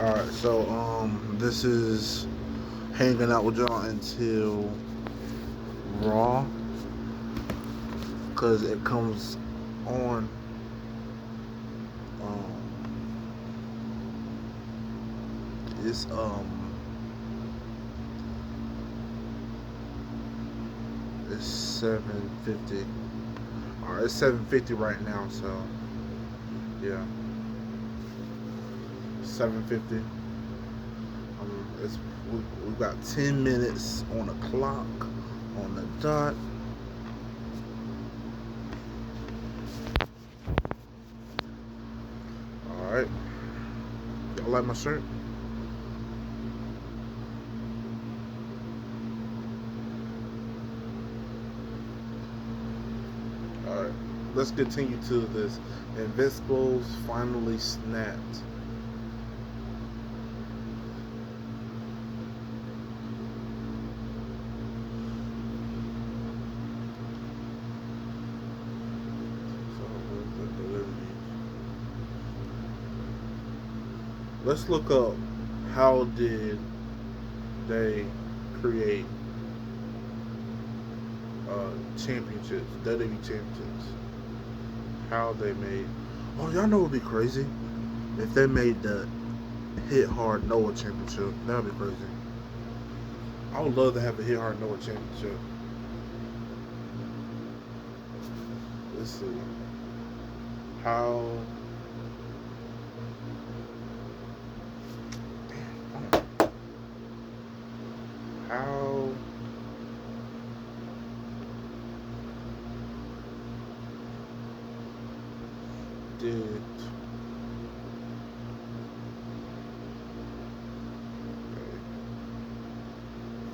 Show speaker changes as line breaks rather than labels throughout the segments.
Alright, so this is hanging out with y'all until Raw, cause it comes on. Um, it's it's 7:50. Alright, it's 7:50 right now. So yeah, 7:50. It's we got 10 minutes on the clock on the dot. All right, y'all like my shirt? All right, let's continue to this. Invincibles finally snapped. So the delivery. Let's look up how did they create championships, WWE championships. How they made. Oh, y'all know it would be crazy if they made the Hit Hard Noah championship. That would be crazy. I would love to have a Hit Hard Noah championship. Let's see. How. How did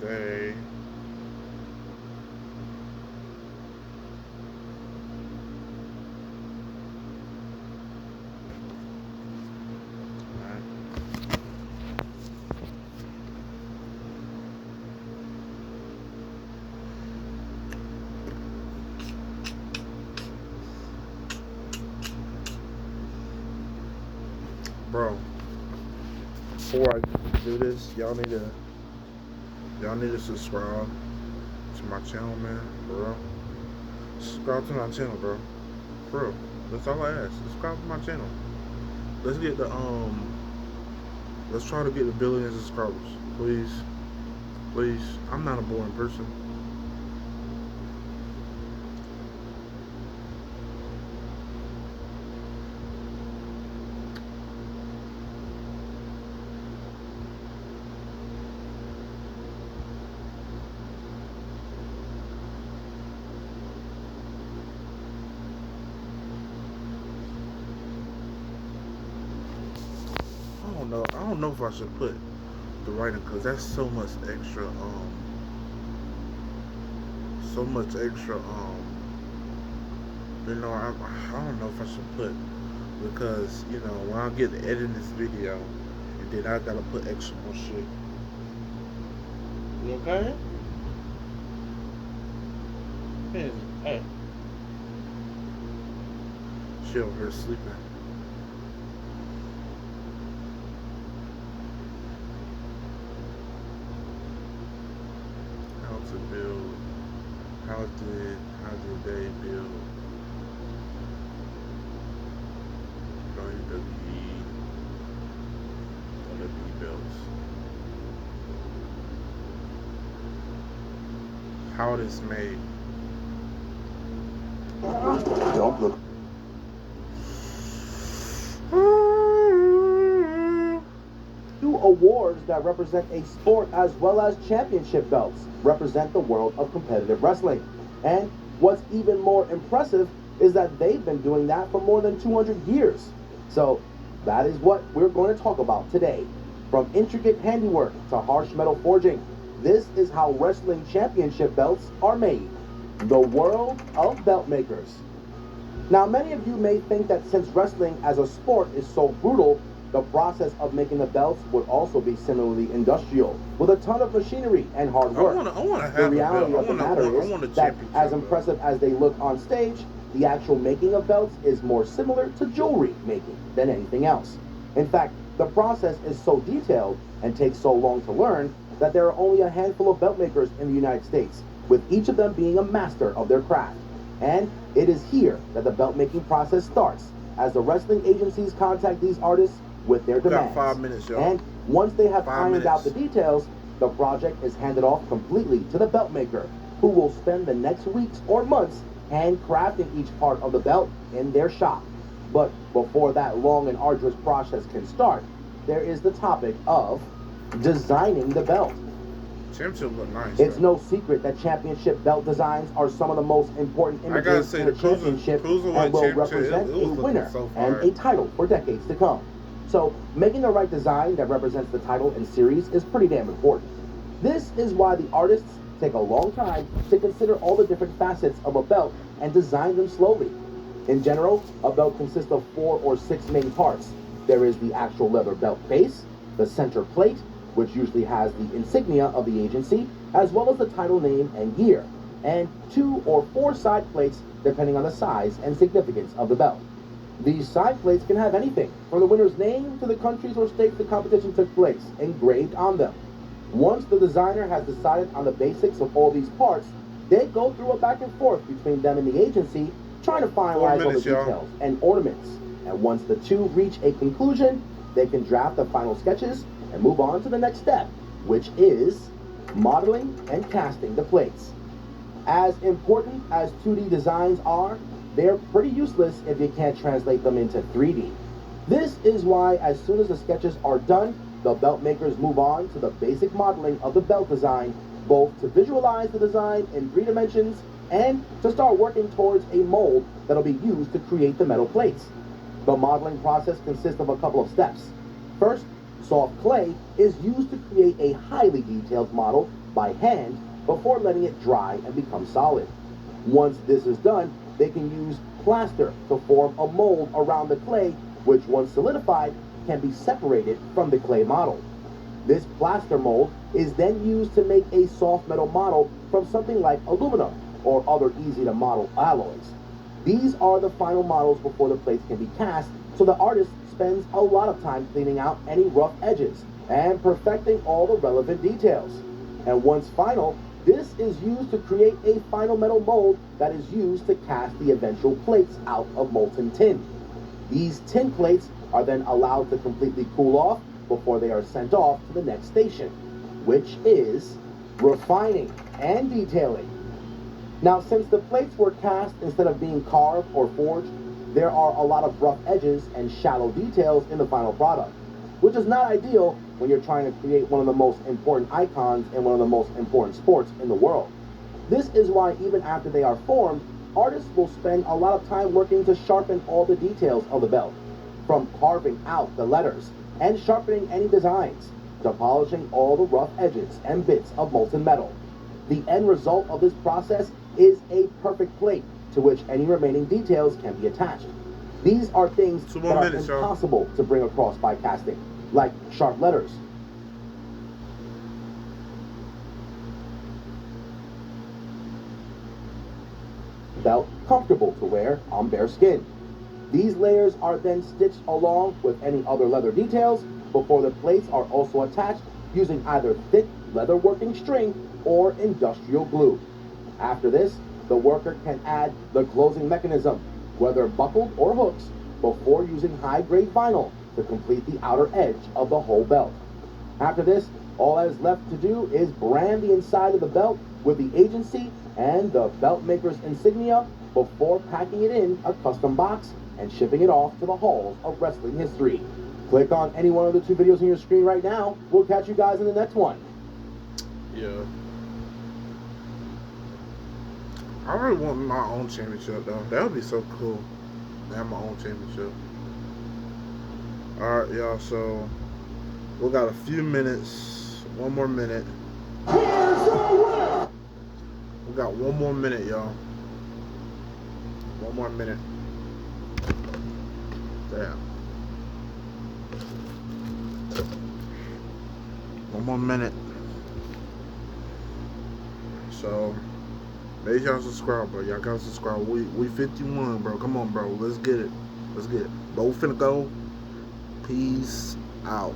they bro, before I do this, y'all need to subscribe to my channel, man, bro. Subscribe to my channel, bro. Bro, that's all I ask. Subscribe to my channel. Let's get the let's try to get the billions of subscribers. Please. Please. I'm not a boring person. I don't know if I should put the writing because that's so much extra so much extra I don't know if I should put because when I get to edit this video and then I gotta put extra more shit. You okay? Hey, she over here sleeping. How to build? How did they build WWE belts? How it is made? Don't look.
Two awards that represent a sport as well as championship belts represent the world of competitive wrestling. And what's even more impressive is that they've been doing that for more than 200 years. So that is what we're going to talk about today. From intricate handiwork to harsh metal forging, this is how wrestling championship belts are made. The world of belt makers. Now, many of you may think that since wrestling as a sport is so brutal, the process of making the belts would also be similarly industrial, with a ton of machinery and hard work.
I want to
The
have
reality
a
of the
belt.
matter
I
is
want a
that
championship
as
belt.
impressive as they look on stage, the actual making of belts is more similar to jewelry making than anything else. In fact, The process is so detailed and takes so long to learn that there are only a handful of belt makers in the United States, with each of them being a master of their craft. And it is here that the belt making process starts, as the wrestling agencies contact these artists with their
We got
demands.
5 minutes, y'all.
And once they have
5
ironed out the
minutes.
details, the project is handed off completely to the belt maker, who will spend the next weeks or months handcrafting each part of the belt in their shop. But before that long and arduous process can start, there is the topic of designing the belt.
Championship look nice.
It's
though.
no secret that championship belt designs are some of the most important
I gotta
images
say,
in a
the
championship
cruiserweight
and will
championship,
represent
it
a
was looking
winner
so
and
fire.
a title for decades to come. So making the right design that represents the title and series is pretty damn important. This is why the artists take a long time to consider all the different facets of a belt and design them slowly. In general, a belt consists of 4 or 6 main parts. There is the actual leather belt base, the center plate, which usually has the insignia of the agency, as well as the title name and gear, and 2 or 4 side plates depending on the size and significance of the belt. These side plates can have anything, from the winner's name to the countries or states the competition took place, engraved on them. Once the designer has decided on the basics of all these parts, they go through a back and forth between them and the agency, trying to finalize all the
minutes, y'all.
details and ornaments. And once the two reach a conclusion, they can draft the final sketches and move on to the next step, which is modeling and casting the plates. As important as 2D designs are, they're pretty useless if you can't translate them into 3D. This is why as soon as the sketches are done, the belt makers move on to the basic modeling of the belt design, both to visualize the design in 3 dimensions and to start working towards a mold that'll be used to create the metal plates. The modeling process consists of a couple of steps. First, soft clay is used to create a highly detailed model by hand before letting it dry and become solid. Once this is done, they can use plaster to form a mold around the clay, which once solidified can be separated from the clay model. This plaster mold is then used to make a soft metal model from something like aluminum or other easy to model alloys. These are the final models before the plates can be cast, so the artist spends a lot of time cleaning out any rough edges and perfecting all the relevant details. And once final, this is used to create a final metal mold that is used to cast the eventual plates out of molten tin. These tin plates are then allowed to completely cool off before they are sent off to the next station, which is refining and detailing. Now, since the plates were cast instead of being carved or forged, there are a lot of rough edges and shallow details in the final product, which is not ideal when you're trying to create one of the most important icons in one of the most important sports in the world. This is why even after they are formed, artists will spend a lot of time working to sharpen all the details of the belt, from carving out the letters and sharpening any designs, to polishing all the rough edges and bits of molten metal. The end result of this process is a perfect plate to which any remaining details can be attached. These are things
2
that
more
are
minutes, y'all.
impossible to bring across by casting, like sharp letters. Belt comfortable to wear on bare skin. These layers are then stitched along with any other leather details before the plates are also attached using either thick leather working string or industrial glue. After this, the worker can add the closing mechanism, whether buckled or hooks, before using high-grade vinyl to complete the outer edge of the whole belt. After this, all that is left to do is brand the inside of the belt with the agency and the belt maker's insignia before packing it in a custom box and shipping it off to the halls of wrestling history. Click on any one of the 2 videos on your screen right now. We'll catch you guys in the next one.
Yeah. I really want my own championship though. That would be so cool. To have my own championship. Alright, y'all, so we got a few minutes. 1 more minute. We got 1 more minute, y'all. 1 more minute. Damn. 1 more minute. So make sure y'all subscribe, bro. Y'all gotta subscribe. We 51, bro. Come on, bro. Let's get it. Let's get it. But we finna go. Peace out.